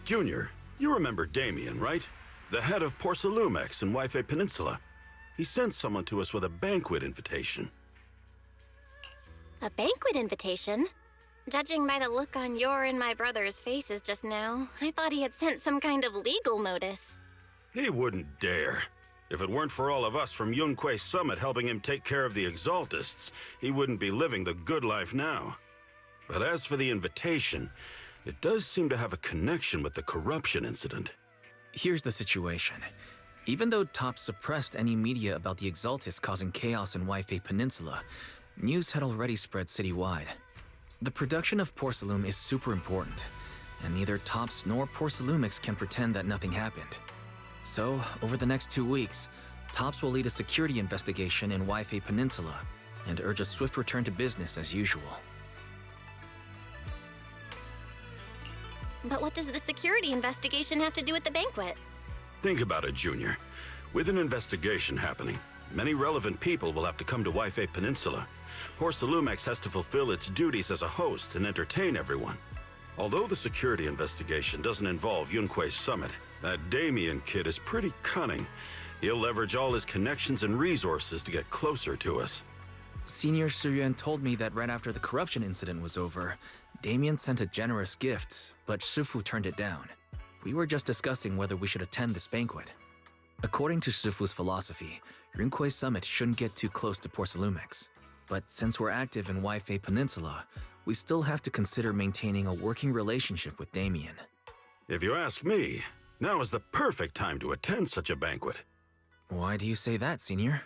Junior, you remember Damien, right? The head of Porcelumex in Wi-Fi Peninsula. He sent someone to us with a banquet invitation. A banquet invitation? Judging by the look on your and my brother's faces just now, I thought he had sent some kind of legal notice. He wouldn't dare. If it weren't for all of us from Yunque Summit helping him take care of the Exaltists, he wouldn't be living the good life now. But as for the invitation, it does seem to have a connection with the corruption incident. Here's the situation. Even though Top suppressed any media about the Exaltists causing chaos in Wi-Fi Peninsula, news had already spread citywide. The production of Porcelume is super important, and neither Tops nor Porcelumix can pretend that nothing happened. So, over the next 2 weeks, Tops will lead a security investigation in Wi-Fi Peninsula and urge a swift return to business as usual. But what does the security investigation have to do with the banquet? Think about it, Junior. With an investigation happening, many relevant people will have to come to Wi-Fi Peninsula. Porcelumex has to fulfill its duties as a host and entertain everyone. Although the security investigation doesn't involve Yunque Summit, that Damien kid is pretty cunning. He'll leverage all his connections and resources to get closer to us. Senior Suyuan told me that right after the corruption incident was over, Damien sent a generous gift, but Shifu turned it down. We were just discussing whether we should attend this banquet. According to Shifu's philosophy, Yunque Summit shouldn't get too close to Porcelumex. But since we're active in Wi-Fi Peninsula, we still have to consider maintaining a working relationship with Damien. If you ask me, now is the perfect time to attend such a banquet. Why do you say that, Senior?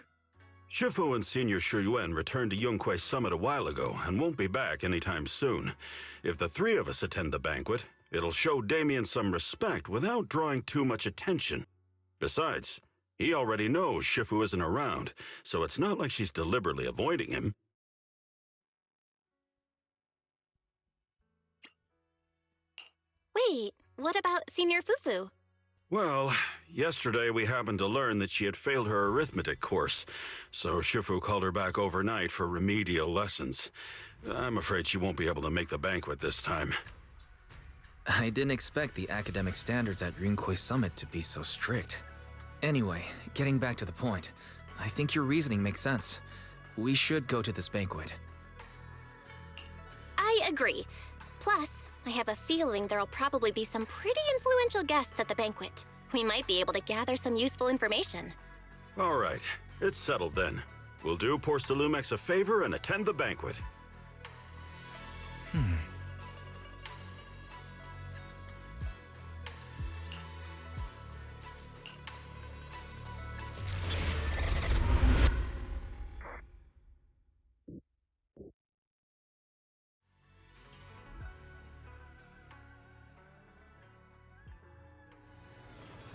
Shifu and Senior Shuyuan returned to Yunque Summit a while ago and won't be back anytime soon. If the three of us attend the banquet, it'll show Damien some respect without drawing too much attention. Besides, he already knows Shifu isn't around, so it's not like she's deliberately avoiding him. Wait, what about Senior Fufu? Well, yesterday we happened to learn that she had failed her arithmetic course, so Shifu called her back overnight for remedial lessons. I'm afraid she won't be able to make the banquet this time. I didn't expect the academic standards at Yunque Summit to be so strict. Anyway, getting back to the point, I think your reasoning makes sense. We should go to this banquet. I agree. Plus, I have a feeling there'll probably be some pretty influential guests at the banquet. We might be able to gather some useful information. All right, it's settled then. We'll do Porcelumex a favor and attend the banquet.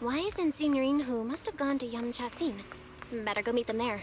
Why isn't Signorine Hu must have gone to Yamchasin? Better go meet them there.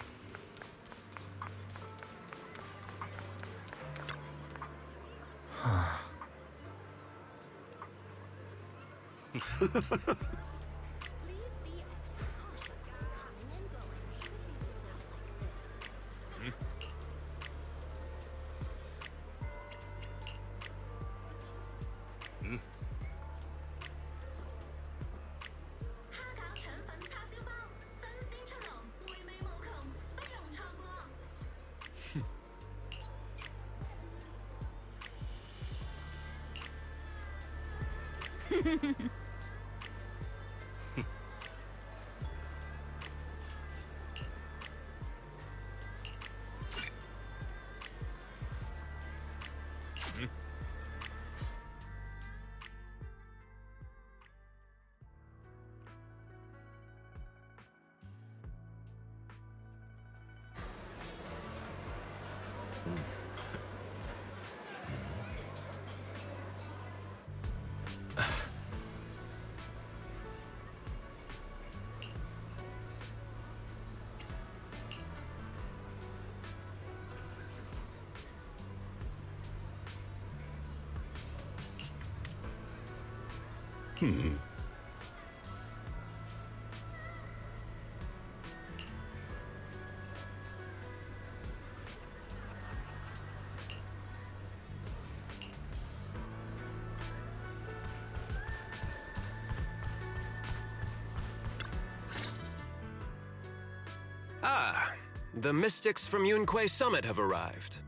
Ah, the mystics from Yunquay Summit have arrived.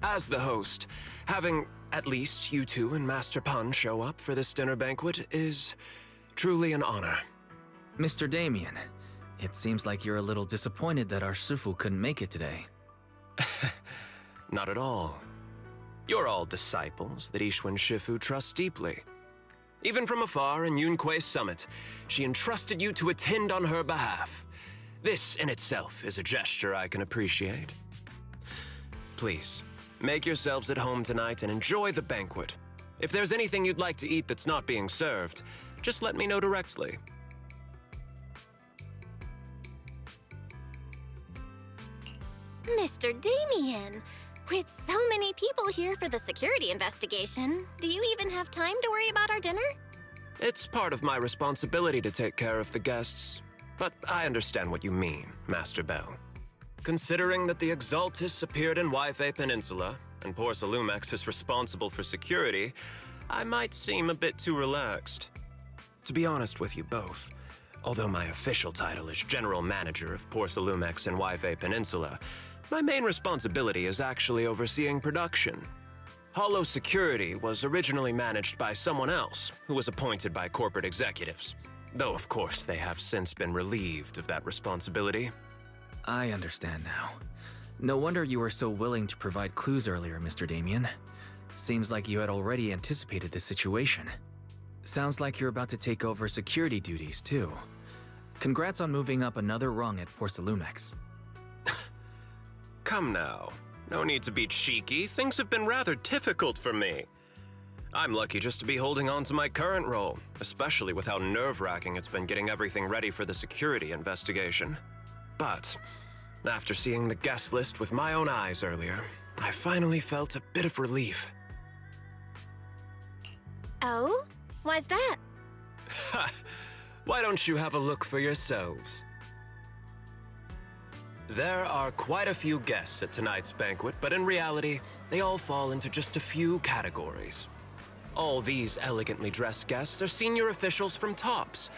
As the host, having at least you two and Master Pan show up for this dinner banquet is truly an honor. Mr. Damien, it seems like you're a little disappointed that our Shifu couldn't make it today. Not at all. You're all disciples that Ishwan Shifu trusts deeply. Even from afar in Yunquay Summit, she entrusted you to attend on her behalf. This in itself is a gesture I can appreciate. Please, make yourselves at home tonight and enjoy the banquet. If there's anything you'd like to eat that's not being served, just let me know directly. Mr. Damien, with so many people here for the security investigation, do you even have time to worry about our dinner? It's part of my responsibility to take care of the guests, but I understand what you mean, Master Bell. Considering that the Exaltis appeared in Wi-Fi Peninsula, and Porcelumex is responsible for security, I might seem a bit too relaxed. To be honest with you both, although my official title is General Manager of Porcelumex and Wi-Fi Peninsula, my main responsibility is actually overseeing production. Hollow Security was originally managed by someone else, who was appointed by corporate executives. Though, of course, they have since been relieved of that responsibility. I understand now. No wonder you were so willing to provide clues earlier, Mr. Damien. Seems like you had already anticipated this situation. Sounds like you're about to take over security duties, too. Congrats on moving up another rung at Porcelumex. Come now. No need to be cheeky. Things have been rather difficult for me. I'm lucky just to be holding on to my current role, especially with how nerve-wracking it's been getting everything ready for the security investigation. But after seeing the guest list with my own eyes earlier, I finally felt a bit of relief. Oh? Why's that? Ha! Why don't you have a look for yourselves? There are quite a few guests at tonight's banquet, but in reality, they all fall into just a few categories. All these elegantly dressed guests are senior officials from TOPS.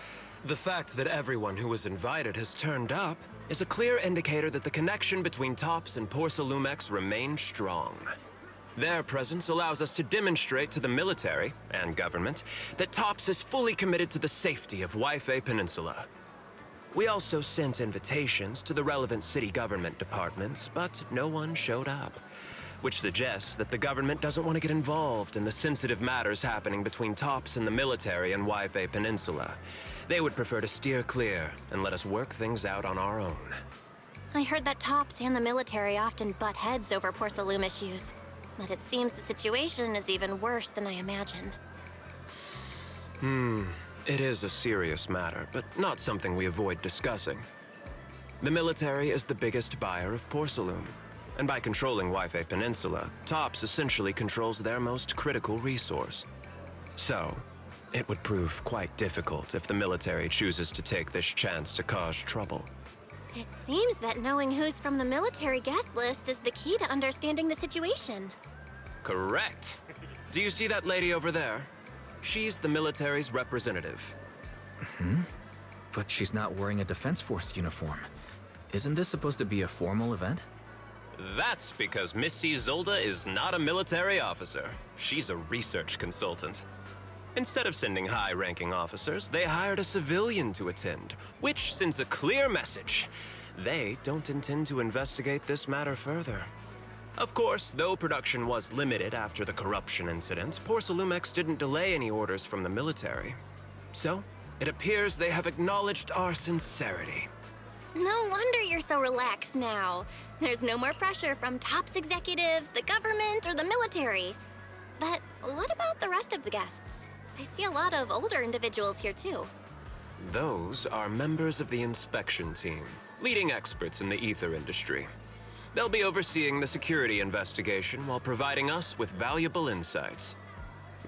The fact that everyone who was invited has turned up is a clear indicator that the connection between TOPS and Porcelumex remains strong. Their presence allows us to demonstrate to the military and government that TOPS is fully committed to the safety of Wi-Fi Peninsula. We also sent invitations to the relevant city government departments, but no one showed up, which suggests that the government doesn't want to get involved in the sensitive matters happening between TOPS and the military and Wi-Fi Peninsula. They would prefer to steer clear and let us work things out on our own. I heard that TOPS and the military often butt heads over Porcelume issues, but it seems the situation is even worse than I imagined. It is a serious matter, but not something we avoid discussing. The military is the biggest buyer of Porcelume, and by controlling Wi-Fi Peninsula, TOPS essentially controls their most critical resource. So, it would prove quite difficult if the military chooses to take this chance to cause trouble. It seems that knowing who's from the military guest list is the key to understanding the situation. Correct. Do you see that lady over there? She's the military's representative. But she's not wearing a Defense Force uniform. Isn't this supposed to be a formal event? That's because Missy Zolda is not a military officer. She's a research consultant. Instead of sending high-ranking officers, they hired a civilian to attend, which sends a clear message. They don't intend to investigate this matter further. Of course, though production was limited after the corruption incident, Porcelumex didn't delay any orders from the military. So, it appears they have acknowledged our sincerity. No wonder you're so relaxed now. There's no more pressure from TOPS executives, the government, or the military. But what about the rest of the guests? I see a lot of older individuals here too. Those are members of the inspection team, leading experts in the ether industry. They'll be overseeing the security investigation while providing us with valuable insights.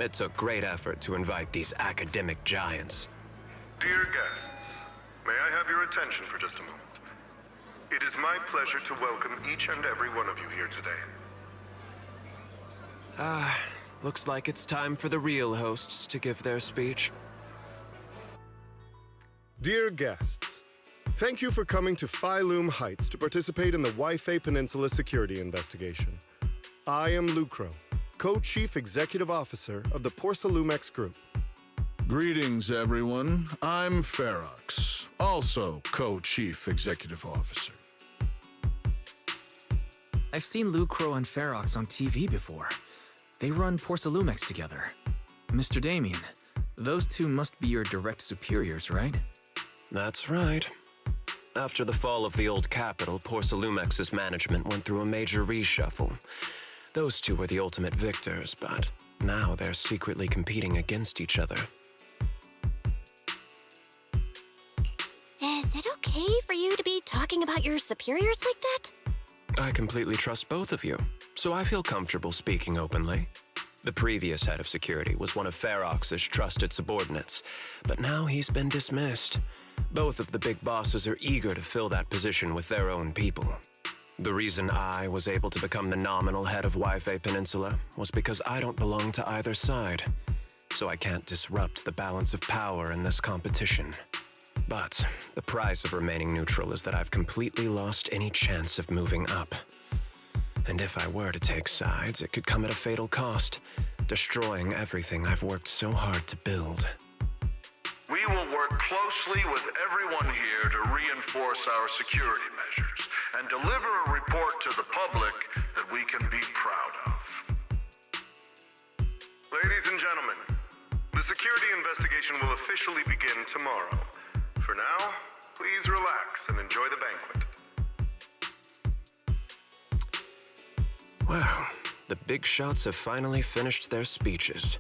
It took great effort to invite these academic giants. Dear guests, may I have your attention for just a moment? It is my pleasure to welcome each and every one of you here today. Looks like it's time for the real hosts to give their speech. Dear guests, thank you for coming to Phylum Heights to participate in the Wi-Fi Peninsula security investigation. I am Lucro, Co-Chief Executive Officer of the Porsalumex Group. Greetings, everyone. I'm Ferox, also Co-Chief Executive Officer. I've seen Lucro and Ferox on TV before. They run Porsalumex together. Mr. Damien, those two must be your direct superiors, right? That's right. After the fall of the old capital, Porsalumex's management went through a major reshuffle. Those two were the ultimate victors, but now they're secretly competing against each other. Is it okay for you to be talking about your superiors like that? I completely trust both of you, so I feel comfortable speaking openly. The previous head of security was one of Ferox's trusted subordinates, but now he's been dismissed. Both of the big bosses are eager to fill that position with their own people. The reason I was able to become the nominal head of Wi-Fi Peninsula was because I don't belong to either side, so I can't disrupt the balance of power in this competition. But the price of remaining neutral is that I've completely lost any chance of moving up. And if I were to take sides, it could come at a fatal cost, destroying everything I've worked so hard to build. We will work closely with everyone here to reinforce our security measures and deliver a report to the public that we can be proud of. Ladies and gentlemen, the security investigation will officially begin tomorrow. For now, please relax and enjoy the banquet. Wow, the big shots have finally finished their speeches.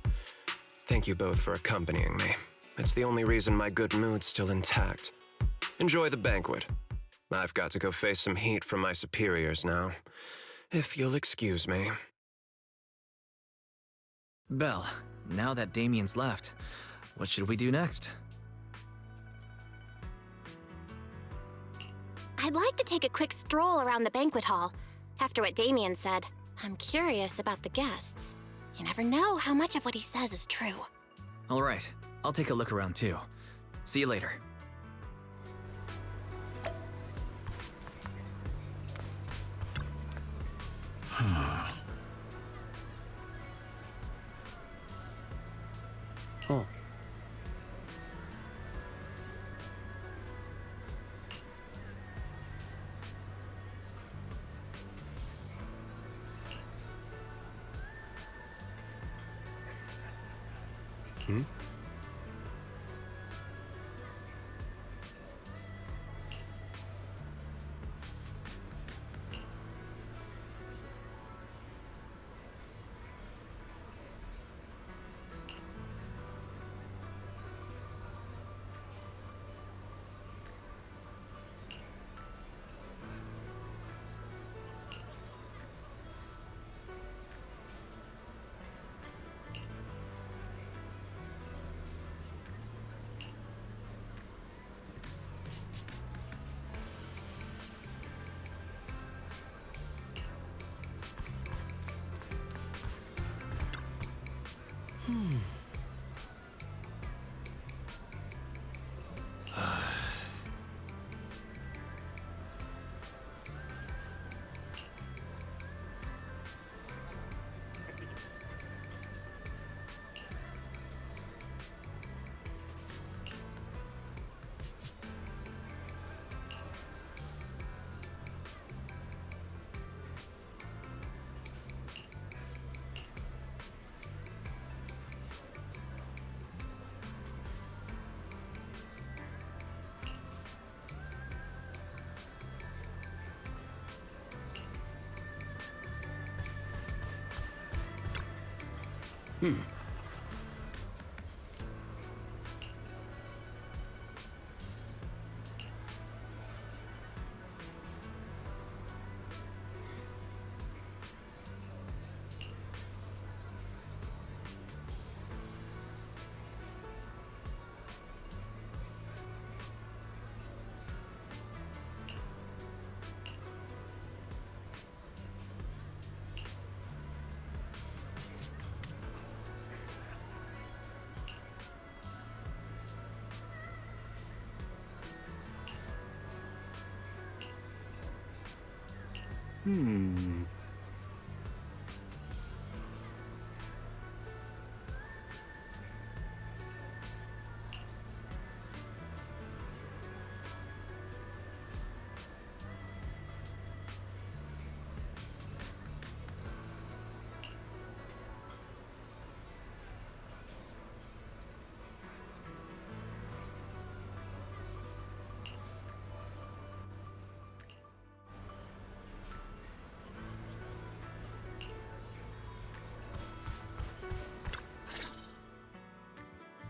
Thank you both for accompanying me. It's the only reason my good mood's still intact. Enjoy the banquet. I've got to go face some heat from my superiors now. If you'll excuse me. Belle, now that Damien's left, what should we do next? I'd like to take a quick stroll around the banquet hall. After what Damien said, I'm curious about the guests. You never know how much of what he says is true. All right, I'll take a look around too. See you later. Oh.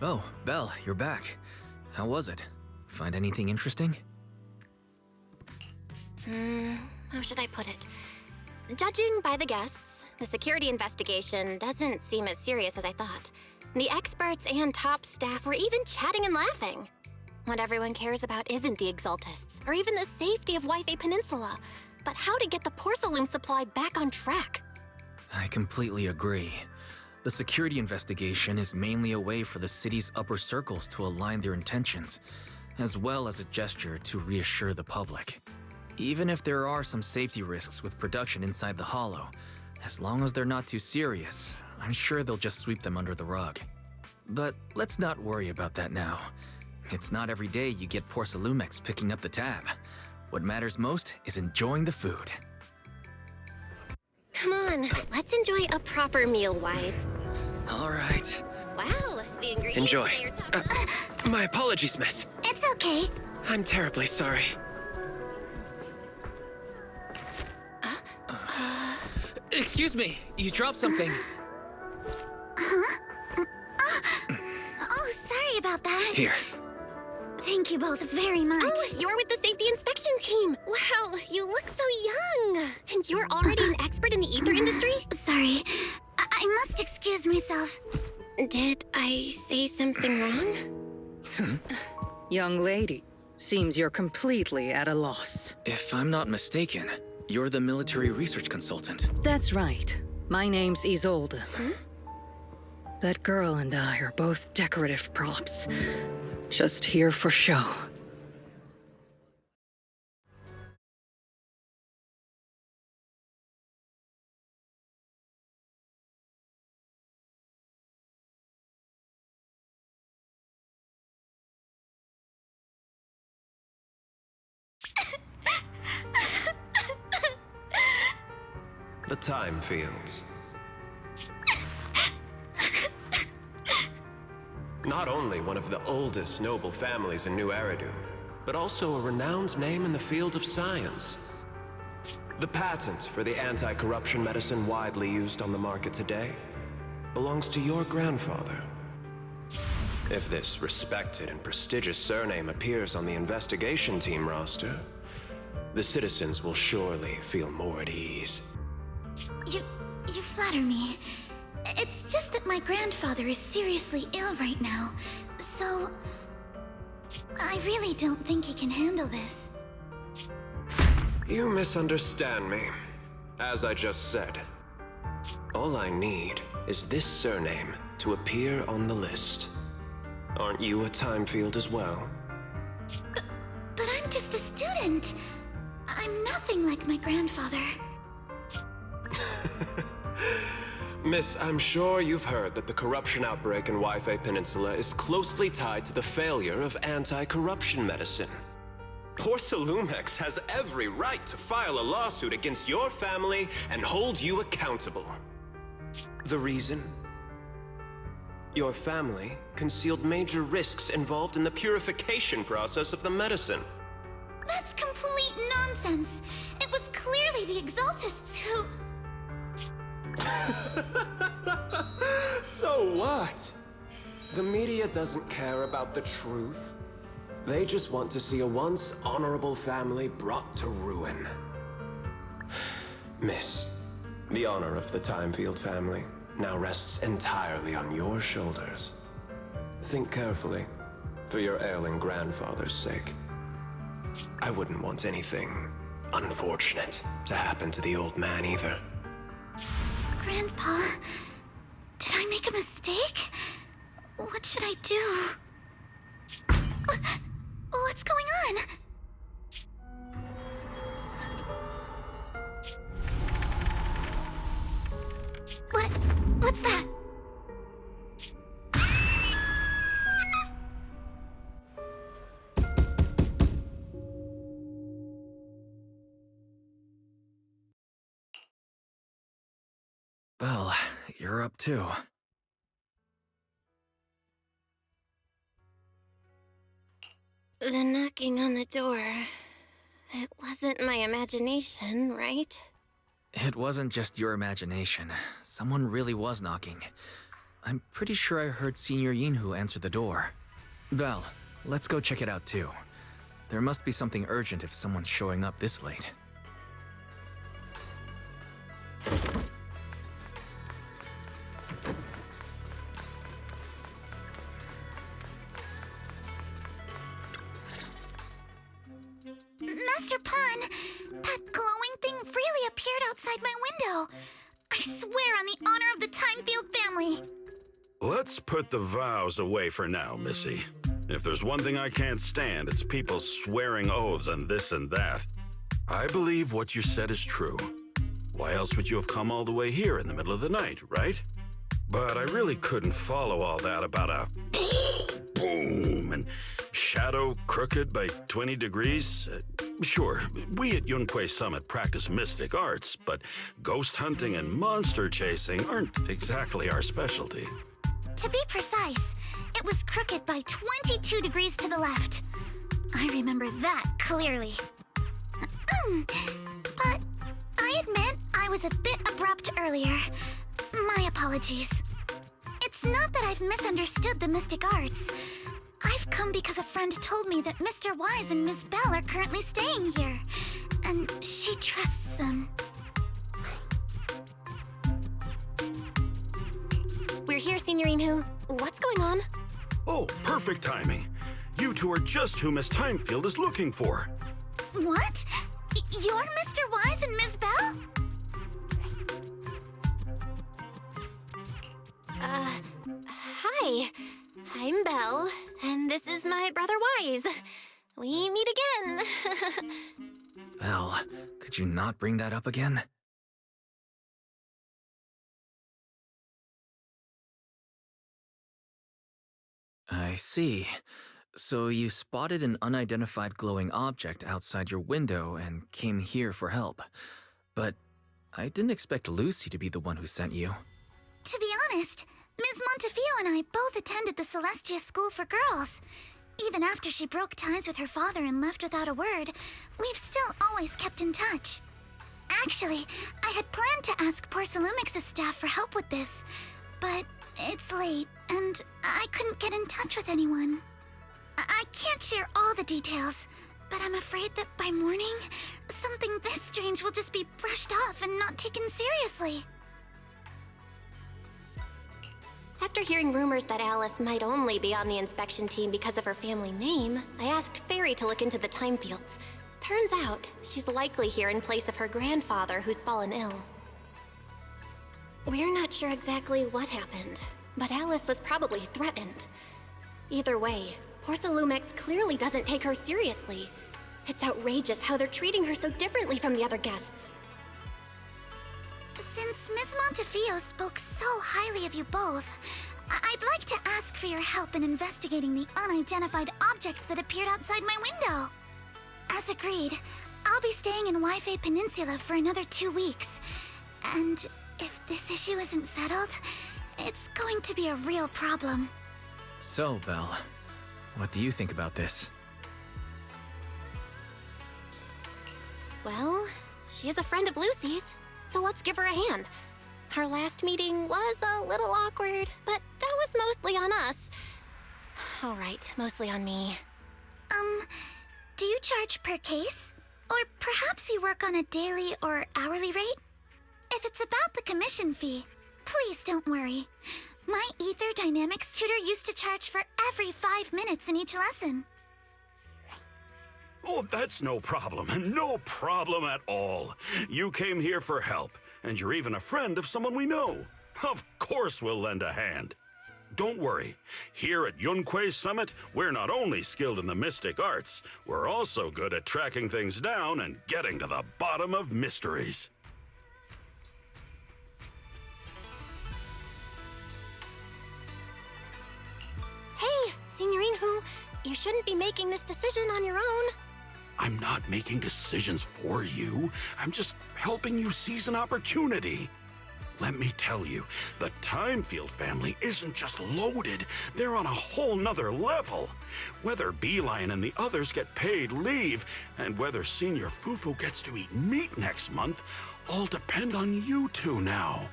Oh, Belle, you're back. How was it? Find anything interesting? How should I put it? Judging by the guests, the security investigation doesn't seem as serious as I thought. The experts and top staff were even chatting and laughing. What everyone cares about isn't the Exaltists, or even the safety of Wi-Fi Peninsula, but how to get the porcelain supply back on track. I completely agree. The security investigation is mainly a way for the city's upper circles to align their intentions, as well as a gesture to reassure the public. Even if there are some safety risks with production inside the Hollow, as long as they're not too serious, I'm sure they'll just sweep them under the rug. But let's not worry about that now. It's not every day you get Porcelumex picking up the tab. What matters most is enjoying the food. Come on, let's enjoy a proper meal, Wise. All right. Wow, the ingredients Enjoy. say you're top My apologies, miss. It's okay. I'm terribly sorry. Excuse me, you dropped something. Oh, sorry about that. Here. Thank you both very much. Oh, you're with the safety inspection team. Wow, you look so young. And you're already an expert in the ether industry? Sorry, I must excuse myself. Did I say something wrong? Young lady, seems you're completely at a loss. If I'm not mistaken, you're the military research consultant. That's right. My name's Isolde. That girl and I are both decorative props. Just here for show. The time fields. Not only one of the oldest noble families in New Eridu, but also a renowned name in the field of science. The patent for the anti-corruption medicine widely used on the market today belongs to your grandfather. If this respected and prestigious surname appears on the investigation team roster, the citizens will surely feel more at ease. You flatter me. It's just that my grandfather is seriously ill right now, so I really don't think he can handle this. You misunderstand me. As I just said, all I need is this surname to appear on the list. Aren't you a time field as well? But I'm just a student. I'm nothing like my grandfather. Miss, I'm sure you've heard that the corruption outbreak in Wi-Fi Peninsula is closely tied to the failure of anti-corruption medicine. Porcelumex has every right to file a lawsuit against your family and hold you accountable. The reason? Your family concealed major risks involved in the purification process of the medicine. That's complete nonsense. It was clearly the Exaltists who... So what? The media doesn't care about the truth. They just want to see a once honorable family brought to ruin. Miss, the honor of the Timefield family now rests entirely on your shoulders. Think carefully, for your ailing grandfather's sake. I wouldn't want anything unfortunate to happen to the old man either. Grandpa, did I make a mistake? What should I do? What's going on? What's that? Well, you're up too. The knocking on the door. It wasn't my imagination, right? It wasn't just your imagination. Someone really was knocking. I'm pretty sure I heard Senior Yinhu answer the door. Belle, let's go check it out too. There must be something urgent if someone's showing up this late. Master Pun, that glowing thing really appeared outside my window. I swear on the honor of the Timefield family. Let's put the vows away for now, Missy. If there's one thing I can't stand, it's people swearing oaths and this and that. I believe what you said is true. Why else would you have come all the way here in the middle of the night, right? But I really couldn't follow all that about a boom and shadow crooked by 20 degrees. Sure, we at Yunquay Summit practice mystic arts, but ghost hunting and monster chasing aren't exactly our specialty. To be precise, it was crooked by 22 degrees to the left. I remember that clearly. But I admit I was a bit abrupt earlier. My apologies. It's not that I've misunderstood the mystic arts. I've come because a friend told me that Mr. Wise and Ms. Bell are currently staying here, and she trusts them. We're here, Signorine. What's going on? Oh, perfect timing. You two are just who Miss Timefield is looking for. What? You're Mr. Wise and Ms. Bell? Hi. I'm Belle, and this is my brother Wise. We meet again. Belle, could you not bring that up again? I see. So you spotted an unidentified glowing object outside your window and came here for help. But I didn't expect Lucy to be the one who sent you. To be honest, Ms. Montefiore and I both attended the Celestia School for Girls. Even after she broke ties with her father and left without a word, we've still always kept in touch. Actually, I had planned to ask Porcelumix's staff for help with this, but it's late, and I couldn't get in touch with anyone. I can't share all the details, but I'm afraid that by morning, something this strange will just be brushed off and not taken seriously. After hearing rumors that Alice might only be on the inspection team because of her family name, I asked Fairy to look into the Timefields. Turns out, she's likely here in place of her grandfather who's fallen ill. We're not sure exactly what happened, but Alice was probably threatened. Either way, Porcelumix clearly doesn't take her seriously. It's outrageous how they're treating her so differently from the other guests. Since Ms. Montefiore spoke so highly of you both, I'd like to ask for your help in investigating the unidentified object that appeared outside my window. As agreed, I'll be staying in Wi-Fi Peninsula for another 2 weeks. And if this issue isn't settled, it's going to be a real problem. So, Belle, what do you think about this? Well, she is a friend of Lucy's, so let's give her a hand. Our last meeting was a little awkward, but that was mostly on us. All right, mostly on me. Do you charge per case? Or perhaps you work on a daily or hourly rate? If it's about the commission fee, please don't worry. My Ether Dynamics tutor used to charge for every 5 minutes in each lesson. Oh, that's no problem. No problem at all. You came here for help, and you're even a friend of someone we know. Of course we'll lend a hand. Don't worry. Here at Yunquay Summit, we're not only skilled in the mystic arts, we're also good at tracking things down and getting to the bottom of mysteries. You shouldn't be making this decision on your own. I'm not making decisions for you. I'm just helping you seize an opportunity. Let me tell you, the Timefield family isn't just loaded, they're on a whole nother level. Whether Beeline and the others get paid leave, and whether Senior Fufu gets to eat meat next month, all depend on you two now.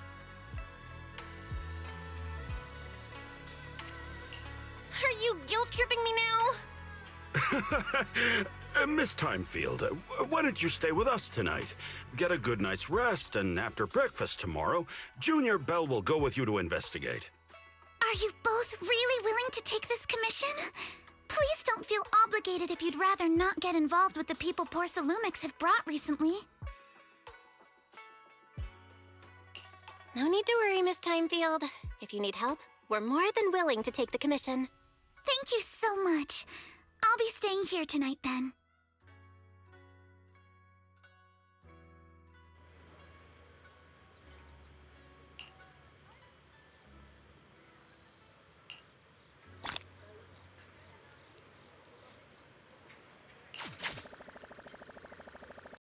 Are you guilt-tripping me now? Miss Timefield, why don't you stay with us tonight? Get a good night's rest, and after breakfast tomorrow, Junior Bell will go with you to investigate. Are you both really willing to take this commission? Please don't feel obligated if you'd rather not get involved with the people poor Salumics have brought recently. No need to worry, Miss Timefield. If you need help, we're more than willing to take the commission. Thank you so much. I'll be staying here tonight then.